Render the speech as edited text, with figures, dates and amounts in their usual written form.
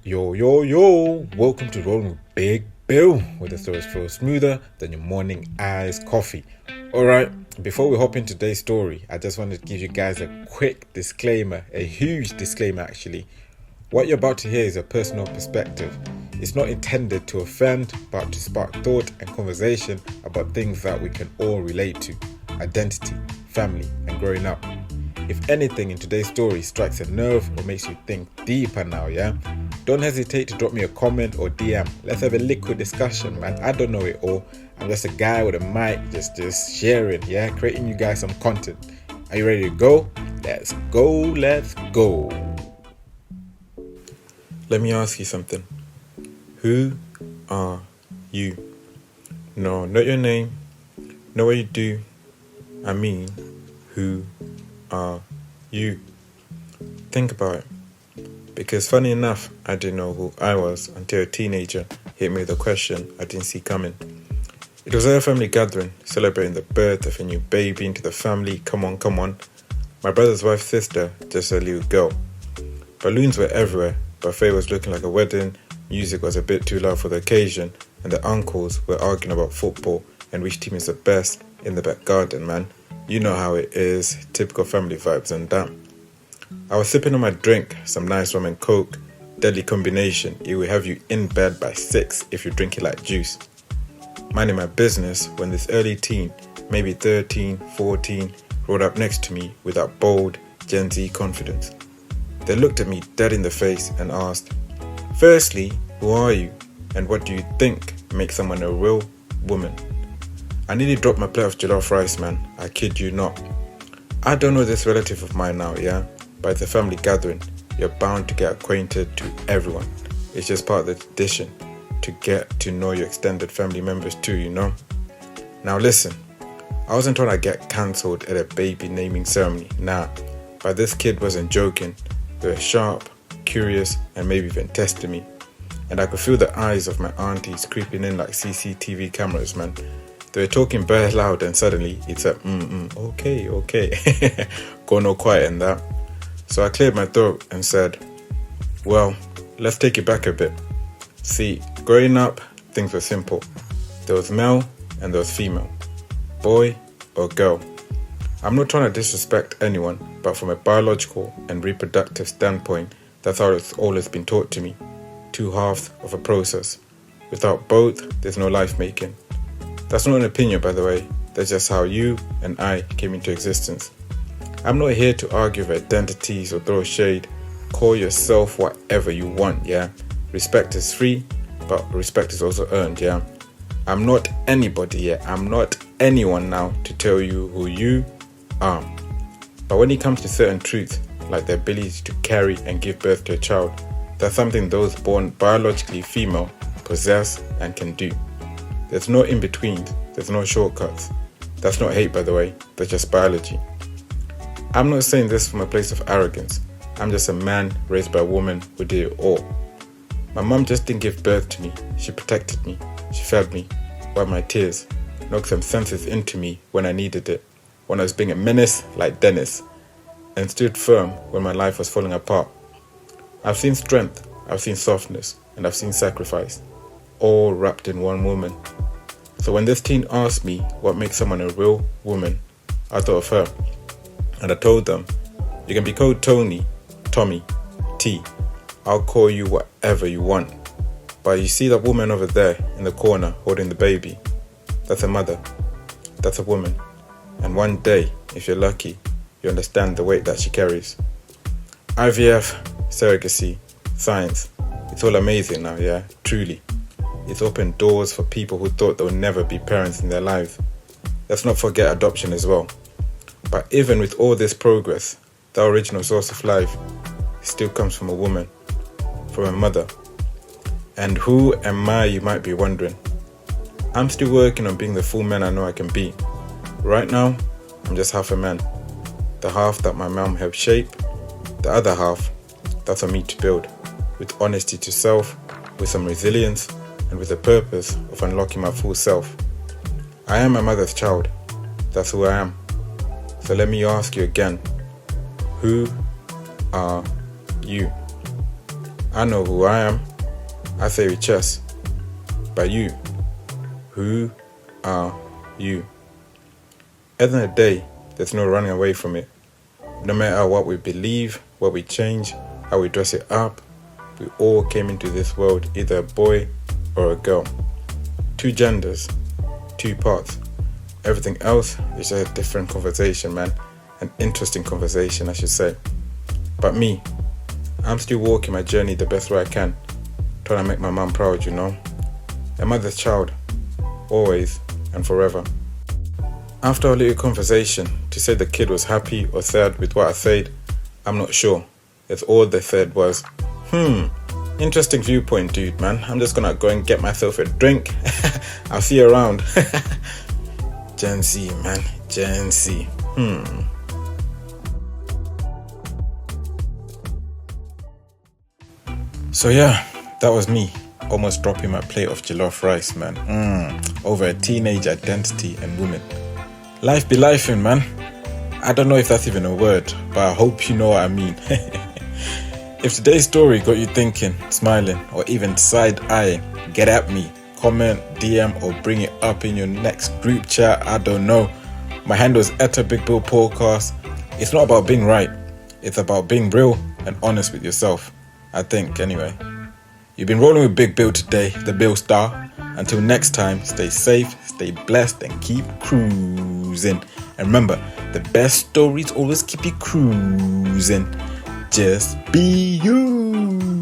Yo, welcome to Rollin with Big Bill, where the stories flow smoother than your morning iced coffee. Alright, before we hop into today's story, I just wanted to give you guys a quick disclaimer, a huge disclaimer actually. What you're about to hear is a personal perspective. It's not intended to offend, but to spark thought and conversation about things that we can all relate to: identity, family, and growing up. If anything in today's story strikes a nerve or makes you think deeper now, yeah? Don't hesitate to drop me a comment or DM. Let's have a liquid discussion, man. I don't know it all. I'm just a guy with a mic, just sharing, yeah? Creating you guys some content. Are you ready to go? Let's go. Let me ask you something. Who are you? No, not your name. Not what you do. I mean, who are you? Think about it. Because funny enough, I didn't know who I was until a teenager hit me with a question I didn't see coming. It was at a family gathering, celebrating the birth of a new baby into the family. Come on. My brother's wife's sister, just a little girl. Balloons were everywhere, buffet was looking like a wedding, music was a bit too loud for the occasion, and the uncles were arguing about football and which team is the best in the back garden, man. You know how it is, typical family vibes and that. I was sipping on my drink, some nice rum and coke, deadly combination. It will have you in bed by 6 if you drink it like juice. Minding my business when this early teen, maybe 13, 14, rode up next to me with that bold Gen Z confidence. They looked at me dead in the face and asked, "Firstly, who are you and what do you think makes someone a real woman?" I nearly dropped my plate of jollof rice, man. I kid you not. I don't know this relative of mine now, yeah? But it's a family gathering. You're bound to get acquainted to everyone. It's just part of the tradition to get to know your extended family members too, you know? Now listen, I wasn't trying to get cancelled at a baby naming ceremony, nah. But this kid wasn't joking. They were sharp, curious, and maybe even testing me. And I could feel the eyes of my aunties creeping in like CCTV cameras, man. They were talking very loud and suddenly it's a okay. Go no quiet in that. So I cleared my throat and said, well, let's take it back a bit. See, growing up, things were simple. There was male and there was female. Boy or girl. I'm not trying to disrespect anyone, but from a biological and reproductive standpoint, that's how it's always been taught to me. Two halves of a process. Without both, there's no life making. That's not an opinion, by the way. That's just how you and I came into existence. I'm not here to argue with identities or throw shade. Call yourself whatever you want, yeah? Respect is free, but respect is also earned, yeah? I'm not anybody yet. I'm not anyone now to tell you who you are. But when it comes to certain truths, like the ability to carry and give birth to a child, that's something those born biologically female possess and can do. There's no in-betweens, there's no shortcuts. That's not hate, by the way, that's just biology. I'm not saying this from a place of arrogance. I'm just a man raised by a woman who did it all. My mum just didn't give birth to me. She protected me. She fed me, wiped my tears, knocked some senses into me when I needed it, when I was being a menace like Dennis, and stood firm when my life was falling apart. I've seen strength, I've seen softness, and I've seen sacrifice, all wrapped in one woman. So when this teen asked me what makes someone a real woman, I thought of her. And I told them, you can be called Tony, Tommy, T. I'll call you whatever you want. But you see that woman over there in the corner holding the baby? That's a mother. That's a woman. And one day, if you're lucky, you understand the weight that she carries. IVF, surrogacy, science. It's all amazing now, yeah? Truly. It's opened doors for people who thought they would never be parents in their lives. Let's not forget adoption as well. But even with all this progress, the original source of life still comes from a woman, from a mother. And who am I, you might be wondering? I'm still working on being the full man I know I can be. Right now, I'm just half a man. The half that my mom helped shape, the other half that's on me to build, with honesty to self, with some resilience, and with the purpose of unlocking my full self. I am my mother's child. That's who I am. So let me ask you again, who are you? I know who I am. I say with chess. But you, who are you? At the end of the day, there's no running away from it. No matter what we believe, what we change, how we dress it up, we all came into this world either a boy or a girl. 2 genders, 2 parts. Everything else is just a different conversation, man. An interesting conversation, I should say. But me, I'm still walking my journey the best way I can. Trying to make my mum proud, you know. A mother's child, always and forever. After our little conversation, to say the kid was happy or sad with what I said, I'm not sure. As all they said was, interesting viewpoint, dude, man. I'm just gonna go and get myself a drink. I'll see you around. Gen Z, man. Gen Z. So yeah, that was me. Almost dropping my plate of jollof rice, man. Over a teenage identity and women. Life be lifing, man. I don't know if that's even a word, but I hope you know what I mean. If today's story got you thinking, smiling, or even side-eyeing, get at me. Comment, DM, or bring it up in your next group chat. I don't know. My handle is @BigBillPodcast. It's not about being right. It's about being real and honest with yourself. I think, anyway. You've been rolling with Big Bill today, the Bill Star. Until next time, stay safe, stay blessed, and keep cruising. And remember, the best stories always keep you cruising. Just be you.